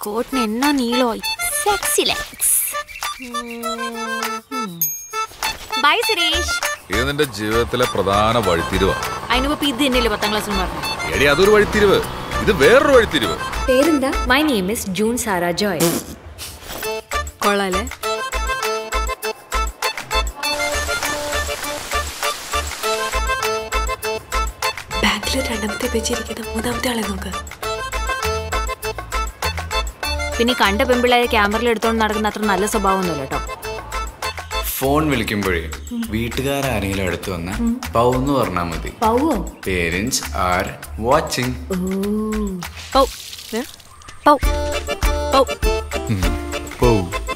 സ്കേർട്ടിന് എന്നാ നീളോ sexy legs. By Suresh. ഇത് നിന്റെ ജീവിതത്തിലെ പ്രധാന വഴിത്തിരിവാ. അതിനുമ്പോ ഇത് തന്നെയല്ലേ 10ാം ക്ലാസ്സിൽ പറഞ്ഞു. എടി അതൊരു വഴിത്തിരിവ്, ഇത് വേറൊരു വഴിത്തിരിവ്. പേരെന്താ? My name is June Sara Joy. കൊള്ളാലേ? ബാക്കിൽ 2ാമത്തെ പേജിരിക്കുന്ന 3ാമത്തെ ആളെ നോക്ക്. പിന്നെ കണ്ട പെമ്പിള്ളേരെ ക്യാമറയിൽ എടുത്തോണ്ട് നടക്കുന്ന അത്ര നല്ല സ്വഭാവമൊന്നുമില്ല കേട്ടോ. ഫോൺ വിളിക്കുമ്പോഴേ വീട്ടുകാരെങ്കിലും അടുത്ത് വന്ന പൗ എന്ന് പറഞ്ഞാൽ മതി. Parents are watching.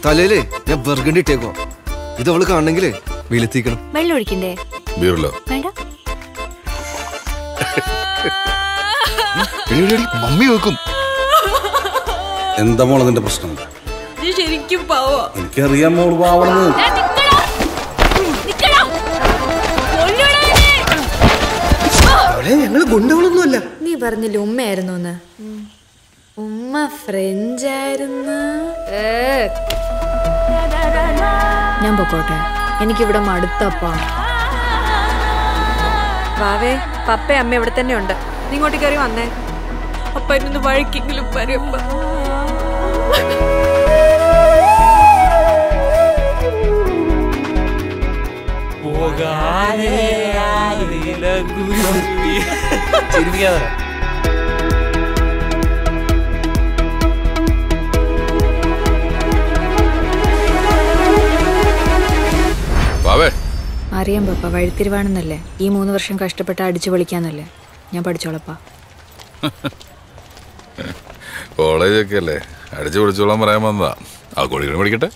തലയിലേ ഞാൻ ബർഗണ്ടി ഇട്ടേക്കോ. ഇത് അവള് കാണണെങ്കിലേ വെളുത്തിക്കണം. വെള്ളം ഒഴിക്കണ്ടേ? വേണ്ട. മമ്മി വെക്കും. എന്താ മോളെ നിന്റെ പ്രശ്നം? ശരിക്കും പാവോ? എനിക്കറിയാം മോള് പാവണെന്ന്. ഞങ്ങള് ഗുണ്ടകളൊന്നുമല്ല. നീ പറഞ്ഞില്ല ഉമ്മയായിരുന്നു എന്ന്. ഉമ്മ ഫ്രഞ്ച് ആയിരുന്നു. ഞാൻ പൊക്കോട്ടെ, എനിക്കിവിടെ മടുത്തപ്പാ. വാവേ, പപ്പ അമ്മ ഇവിടെ തന്നെ ഉണ്ട്. നീ ഇങ്ങോട്ട് കയറി വന്നേ. അപ്പ എന്നൊന്ന് വഴിക്കെങ്കിലും പറയുമ്പോ അറിയാം പപ്പ, വഴിത്തിരിവാണെന്നല്ലേ. ഈ 3 വർഷം കഷ്ടപ്പെട്ട് അടിച്ചു പൊളിക്കാന്നല്ലേ. ഞാൻ പഠിച്ചോളപ്പാ. കോളേജൊക്കെ അല്ലേ, അടിച്ചു പൊളിച്ചോളാൻ പറയാൻ വന്നതാ. ആ കോഴികളെ പഠിക്കട്ടെ.